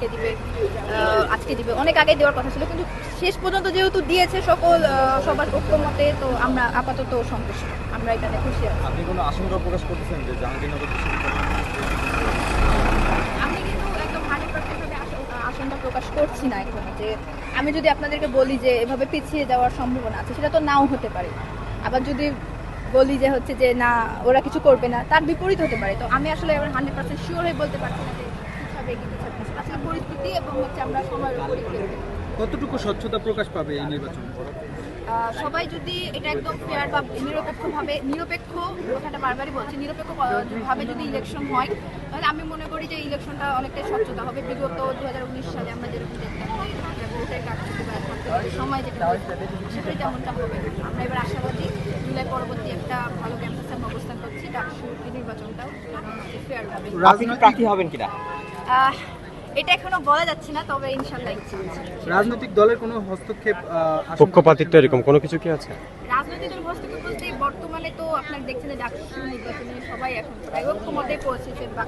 কালকে দিবে, আজকে দিবে, অনেক আগে দেওয়ার কথা ছিল, কিন্তু শেষ পর্যন্ত যেহেতু দিয়েছে সবার ঐক্যমতে, তো আমরা আপাতত সন্তুষ্ট, আমরা এখানে খুশি আছি। আপনি কোনো আশঙ্কা প্রকাশ করতেছেন যে জাহাঙ্গীরনগর বিশ্ববিদ্যালয়? আমি কিন্তু একদম 100% আশঙ্কা প্রকাশ করছি না এখন, যে আমি যদি আপনাদেরকে বলি যে এভাবে পিছিয়ে যাওয়ার সম্ভাবনা আছে, সেটা তো নাও হতে পারে। আবার যদি বলি যে হচ্ছে যে না ওরা কিছু করবে না, তার বিপরীত হতে পারে। তো আমি আসলে এবার 100% শিওর হয়ে বলতে পারছি না যে পিছাবে কি পিছাবে না। আসলে পরিস্থিতি এবং হচ্ছে আমরা সময়ের উপরই খেলবো। কতটুকু স্বচ্ছতা প্রকাশ পাবে এই নির্বাচন? সবাই যদি এটা একদম ফেয়ার বা নিরপেক্ষ কথাটা বারবারই বলছি, নিরপেক্ষ ভাবে যদি ইলেকশন হয়, তাহলে আমি মনে করি যে ইলেকশনটা অনেকটাই স্বচ্ছতা হবে। বিগত 2019 সালে আমরা যেরকম দেখতাম ভোটের কারচুপি বা সময় যেটা সেটাই তেমনটা হবে। আমরা এবার আশাবাদী জুলাই পরবর্তী একটা ভালো ক্যাম্পাসে আমরা অবস্থান করছি, ডাকসু নির্বাচনটাও ফেয়ার হবে। আপনি কি প্রার্থী হবেন কিনা? এটা এখনো বলা যাচ্ছে না, তবে ইনশাল্লাহ ইচ্ছা আছে। রাজনৈতিক দলের কোনো হস্তক্ষেপ পক্ষপাতিত্ব এরকম কোনো কিছু কি আছে? রাজনৈতিক দল হস্তক্ষেপ বলতে বর্তমানে তো আপনার দেখছেন যে ডাকসু নির্বাচনে সবাই এখন ঐক্যমতে পৌঁছেছে বা